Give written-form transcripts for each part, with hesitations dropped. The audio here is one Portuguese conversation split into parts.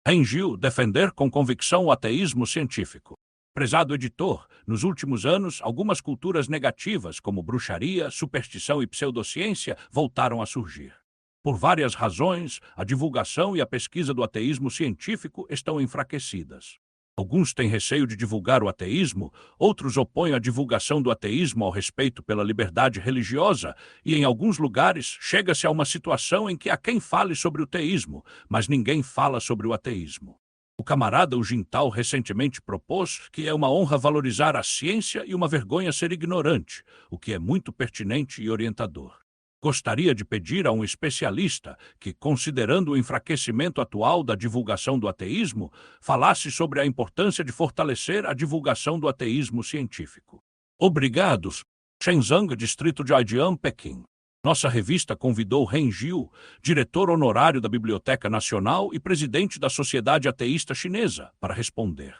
Rengil defender com convicção o ateísmo científico. Prezado editor, nos últimos anos, algumas culturas negativas, como bruxaria, superstição e pseudociência, voltaram a surgir. Por várias razões, a divulgação e a pesquisa do ateísmo científico estão enfraquecidas. Alguns têm receio de divulgar o ateísmo, outros opõem a divulgação do ateísmo ao respeito pela liberdade religiosa, e em alguns lugares chega-se a uma situação em que há quem fale sobre o teísmo, mas ninguém fala sobre o ateísmo. O camarada Ujintao recentemente propôs que é uma honra valorizar a ciência e uma vergonha ser ignorante, o que é muito pertinente e orientador. Gostaria de pedir a um especialista que, considerando o enfraquecimento atual da divulgação do ateísmo, falasse sobre a importância de fortalecer a divulgação do ateísmo científico. Obrigados. Shenzhen, Distrito de Aijian, Pequim. Nossa revista convidou Rengil, diretor honorário da Biblioteca Nacional e presidente da Sociedade Ateísta Chinesa, para responder.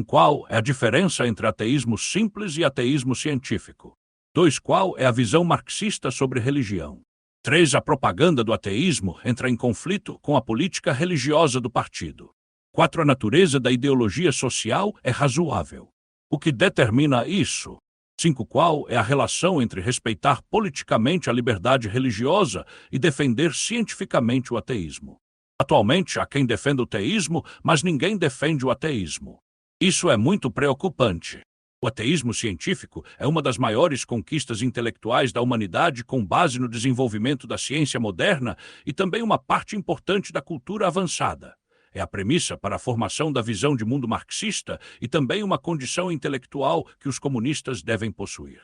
Qual é a diferença entre ateísmo simples e ateísmo científico? 2. Qual é a visão marxista sobre religião? 3. A propaganda do ateísmo entra em conflito com a política religiosa do partido. 4. A natureza da ideologia social é razoável. O que determina isso? 5. Qual é a relação entre respeitar politicamente a liberdade religiosa e defender cientificamente o ateísmo? Atualmente, há quem defenda o teísmo, mas ninguém defende o ateísmo. Isso é muito preocupante. O ateísmo científico é uma das maiores conquistas intelectuais da humanidade com base no desenvolvimento da ciência moderna e também uma parte importante da cultura avançada. É a premissa para a formação da visão de mundo marxista e também uma condição intelectual que os comunistas devem possuir.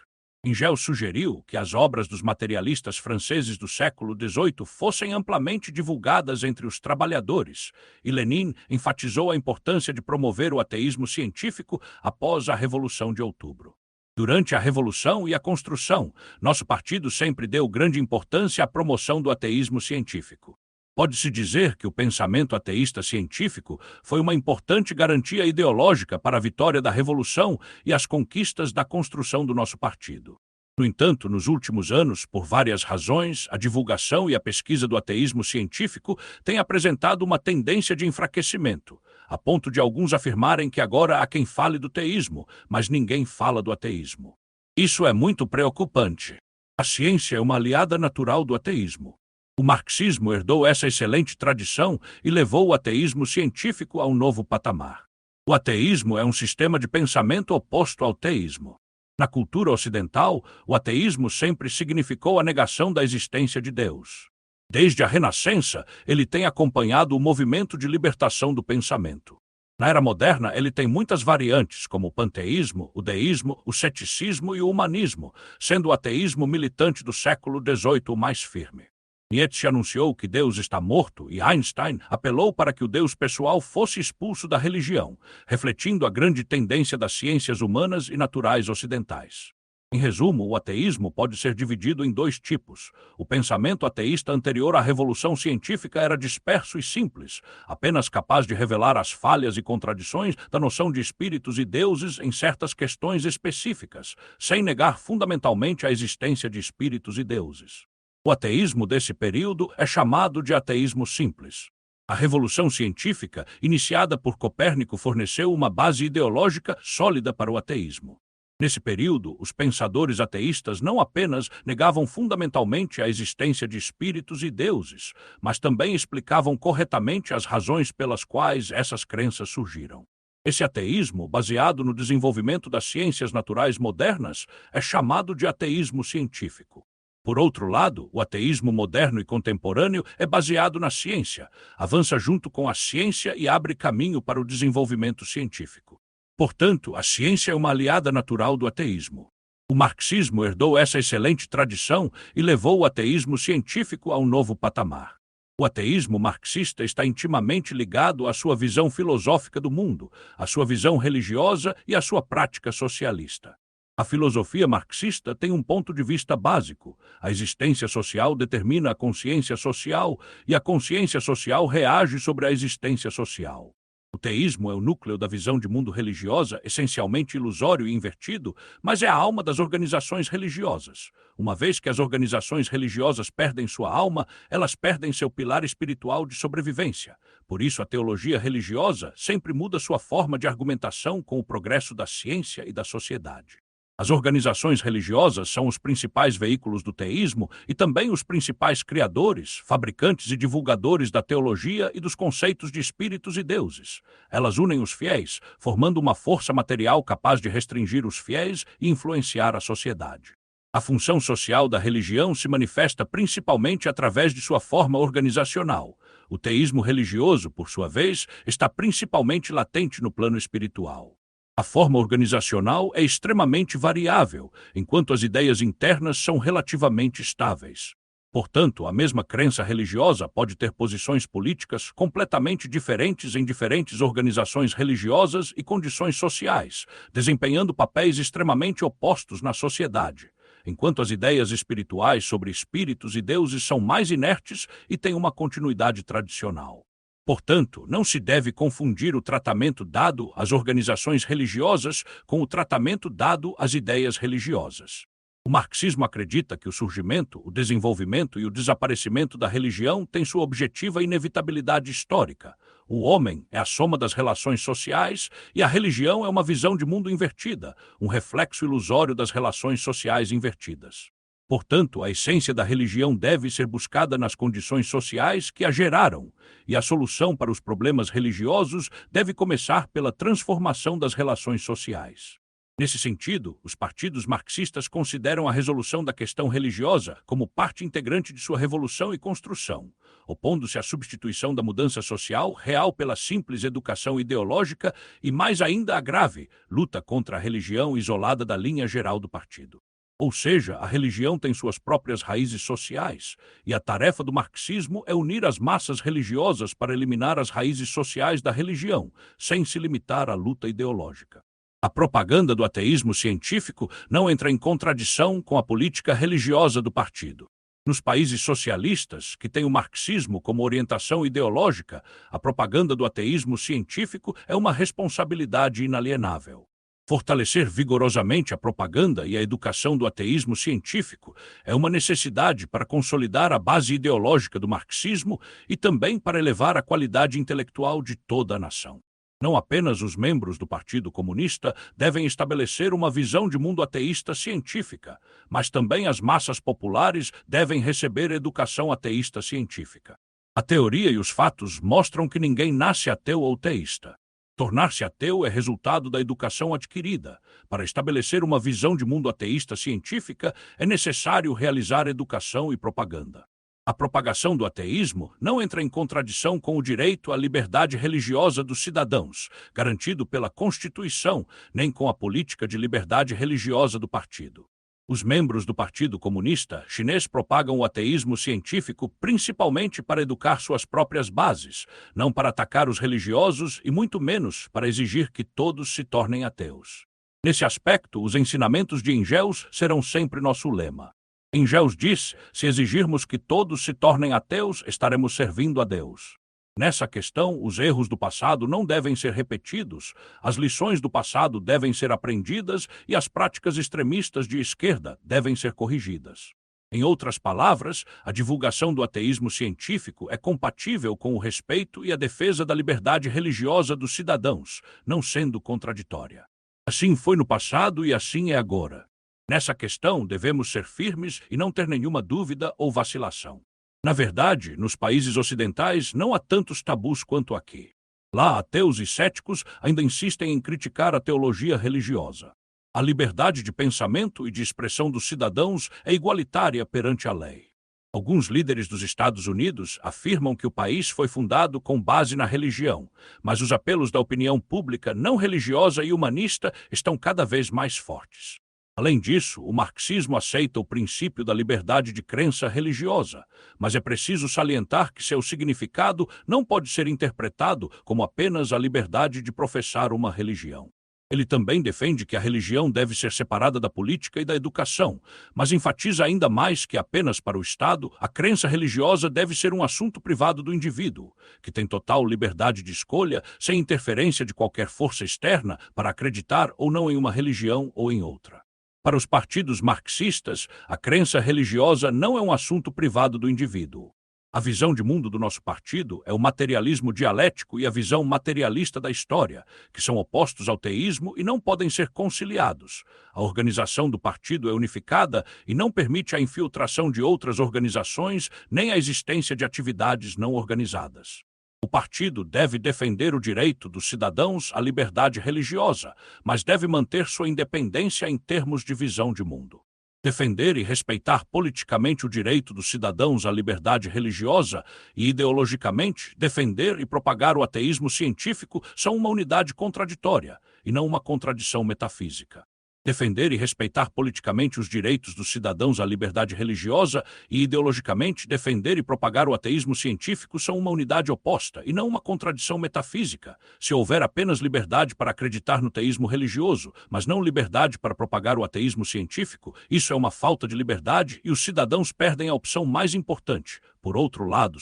Engel sugeriu que as obras dos materialistas franceses do século XVIII fossem amplamente divulgadas entre os trabalhadores, e Lenin enfatizou a importância de promover o ateísmo científico após a Revolução de Outubro. Durante a Revolução e a Construção, nosso partido sempre deu grande importância à promoção do ateísmo científico. Pode-se dizer que o pensamento ateísta científico foi uma importante garantia ideológica para a vitória da Revolução e as conquistas da construção do nosso partido. No entanto, nos últimos anos, por várias razões, a divulgação e a pesquisa do ateísmo científico têm apresentado uma tendência de enfraquecimento, a ponto de alguns afirmarem que agora há quem fale do teísmo, mas ninguém fala do ateísmo. Isso é muito preocupante. A ciência é uma aliada natural do ateísmo. O marxismo herdou essa excelente tradição e levou o ateísmo científico a um novo patamar. O ateísmo é um sistema de pensamento oposto ao teísmo. Na cultura ocidental, o ateísmo sempre significou a negação da existência de Deus. Desde a Renascença, ele tem acompanhado o movimento de libertação do pensamento. Na era moderna, ele tem muitas variantes, como o panteísmo, o deísmo, o ceticismo e o humanismo, sendo o ateísmo militante do século XVIII o mais firme. Nietzsche anunciou que Deus está morto e Einstein apelou para que o Deus pessoal fosse expulso da religião, refletindo a grande tendência das ciências humanas e naturais ocidentais. Em resumo, o ateísmo pode ser dividido em 2 tipos. O pensamento ateísta anterior à Revolução Científica era disperso e simples, apenas capaz de revelar as falhas e contradições da noção de espíritos e deuses em certas questões específicas, sem negar fundamentalmente a existência de espíritos e deuses. O ateísmo desse período é chamado de ateísmo simples. A Revolução Científica, iniciada por Copérnico, forneceu uma base ideológica sólida para o ateísmo. Nesse período, os pensadores ateístas não apenas negavam fundamentalmente a existência de espíritos e deuses, mas também explicavam corretamente as razões pelas quais essas crenças surgiram. Esse ateísmo, baseado no desenvolvimento das ciências naturais modernas, é chamado de ateísmo científico. Por outro lado, o ateísmo moderno e contemporâneo é baseado na ciência, avança junto com a ciência e abre caminho para o desenvolvimento científico. Portanto, a ciência é uma aliada natural do ateísmo. O marxismo herdou essa excelente tradição e levou o ateísmo científico a um novo patamar. O ateísmo marxista está intimamente ligado à sua visão filosófica do mundo, à sua visão religiosa e à sua prática socialista. A filosofia marxista tem um ponto de vista básico. A existência social determina a consciência social e a consciência social reage sobre a existência social. O teísmo é o núcleo da visão de mundo religiosa, essencialmente ilusório e invertido, mas é a alma das organizações religiosas. Uma vez que as organizações religiosas perdem sua alma, elas perdem seu pilar espiritual de sobrevivência. Por isso, a teologia religiosa sempre muda sua forma de argumentação com o progresso da ciência e da sociedade. As organizações religiosas são os principais veículos do teísmo e também os principais criadores, fabricantes e divulgadores da teologia e dos conceitos de espíritos e deuses. Elas unem os fiéis, formando uma força material capaz de restringir os fiéis e influenciar a sociedade. A função social da religião se manifesta principalmente através de sua forma organizacional. O teísmo religioso, por sua vez, está principalmente latente no plano espiritual. A forma organizacional é extremamente variável, enquanto as ideias internas são relativamente estáveis. Portanto, a mesma crença religiosa pode ter posições políticas completamente diferentes em diferentes organizações religiosas e condições sociais, desempenhando papéis extremamente opostos na sociedade, enquanto as ideias espirituais sobre espíritos e deuses são mais inertes e têm uma continuidade tradicional. Portanto, não se deve confundir o tratamento dado às organizações religiosas com o tratamento dado às ideias religiosas. O marxismo acredita que o surgimento, o desenvolvimento e o desaparecimento da religião têm sua objetiva inevitabilidade histórica. O homem é a soma das relações sociais e a religião é uma visão de mundo invertida, um reflexo ilusório das relações sociais invertidas. Portanto, a essência da religião deve ser buscada nas condições sociais que a geraram, e a solução para os problemas religiosos deve começar pela transformação das relações sociais. Nesse sentido, os partidos marxistas consideram a resolução da questão religiosa como parte integrante de sua revolução e construção, opondo-se à substituição da mudança social real pela simples educação ideológica e, mais ainda, a grave luta contra a religião isolada da linha geral do partido. Ou seja, a religião tem suas próprias raízes sociais, e a tarefa do marxismo é unir as massas religiosas para eliminar as raízes sociais da religião, sem se limitar à luta ideológica. A propaganda do ateísmo científico não entra em contradição com a política religiosa do partido. Nos países socialistas, que têm o marxismo como orientação ideológica, a propaganda do ateísmo científico é uma responsabilidade inalienável. Fortalecer vigorosamente a propaganda e a educação do ateísmo científico é uma necessidade para consolidar a base ideológica do marxismo e também para elevar a qualidade intelectual de toda a nação. Não apenas os membros do Partido Comunista devem estabelecer uma visão de mundo ateísta científica, mas também as massas populares devem receber educação ateísta científica. A teoria e os fatos mostram que ninguém nasce ateu ou teísta. Tornar-se ateu é resultado da educação adquirida. Para estabelecer uma visão de mundo ateísta científica, é necessário realizar educação e propaganda. A propagação do ateísmo não entra em contradição com o direito à liberdade religiosa dos cidadãos, garantido pela Constituição, nem com a política de liberdade religiosa do partido. Os membros do Partido Comunista Chinês propagam o ateísmo científico principalmente para educar suas próprias bases, não para atacar os religiosos e muito menos para exigir que todos se tornem ateus. Nesse aspecto, os ensinamentos de Engels serão sempre nosso lema. Engels diz: se exigirmos que todos se tornem ateus, estaremos servindo a Deus. Nessa questão, os erros do passado não devem ser repetidos, as lições do passado devem ser aprendidas e as práticas extremistas de esquerda devem ser corrigidas. Em outras palavras, a divulgação do ateísmo científico é compatível com o respeito e a defesa da liberdade religiosa dos cidadãos, não sendo contraditória. Assim foi no passado e assim é agora. Nessa questão, devemos ser firmes e não ter nenhuma dúvida ou vacilação. Na verdade, nos países ocidentais não há tantos tabus quanto aqui. Lá, ateus e céticos ainda insistem em criticar a teologia religiosa. A liberdade de pensamento e de expressão dos cidadãos é igualitária perante a lei. Alguns líderes dos Estados Unidos afirmam que o país foi fundado com base na religião, mas os apelos da opinião pública não religiosa e humanista estão cada vez mais fortes. Além disso, o marxismo aceita o princípio da liberdade de crença religiosa, mas é preciso salientar que seu significado não pode ser interpretado como apenas a liberdade de professar uma religião. Ele também defende que a religião deve ser separada da política e da educação, mas enfatiza ainda mais que apenas para o Estado, a crença religiosa deve ser um assunto privado do indivíduo, que tem total liberdade de escolha, sem interferência de qualquer força externa para acreditar ou não em uma religião ou em outra. Para os partidos marxistas, a crença religiosa não é um assunto privado do indivíduo. A visão de mundo do nosso partido é o materialismo dialético e a visão materialista da história, que são opostos ao teísmo e não podem ser conciliados. A organização do partido é unificada e não permite a infiltração de outras organizações nem a existência de atividades não organizadas. O partido deve defender o direito dos cidadãos à liberdade religiosa, mas deve manter sua independência em termos de visão de mundo. Defender e respeitar politicamente o direito dos cidadãos à liberdade religiosa e, ideologicamente, defender e propagar o ateísmo científico são uma unidade contraditória e não uma contradição metafísica. Defender e respeitar politicamente os direitos dos cidadãos à liberdade religiosa e, ideologicamente, defender e propagar o ateísmo científico são uma unidade oposta e não uma contradição metafísica. Se houver apenas liberdade para acreditar no teísmo religioso, mas não liberdade para propagar o ateísmo científico, isso é uma falta de liberdade e os cidadãos perdem a opção mais importante. Por outro lado,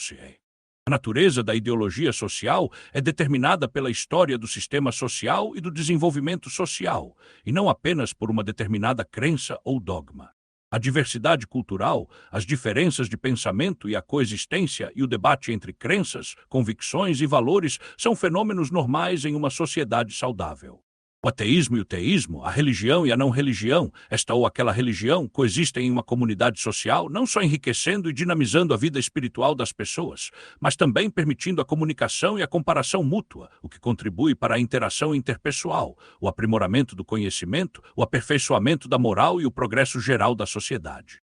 a natureza da ideologia social é determinada pela história do sistema social e do desenvolvimento social, e não apenas por uma determinada crença ou dogma. A diversidade cultural, as diferenças de pensamento e a coexistência e o debate entre crenças, convicções e valores são fenômenos normais em uma sociedade saudável. O ateísmo e o teísmo, a religião e a não-religião, esta ou aquela religião, coexistem em uma comunidade social, não só enriquecendo e dinamizando a vida espiritual das pessoas, mas também permitindo a comunicação e a comparação mútua, o que contribui para a interação interpessoal, o aprimoramento do conhecimento, o aperfeiçoamento da moral e o progresso geral da sociedade.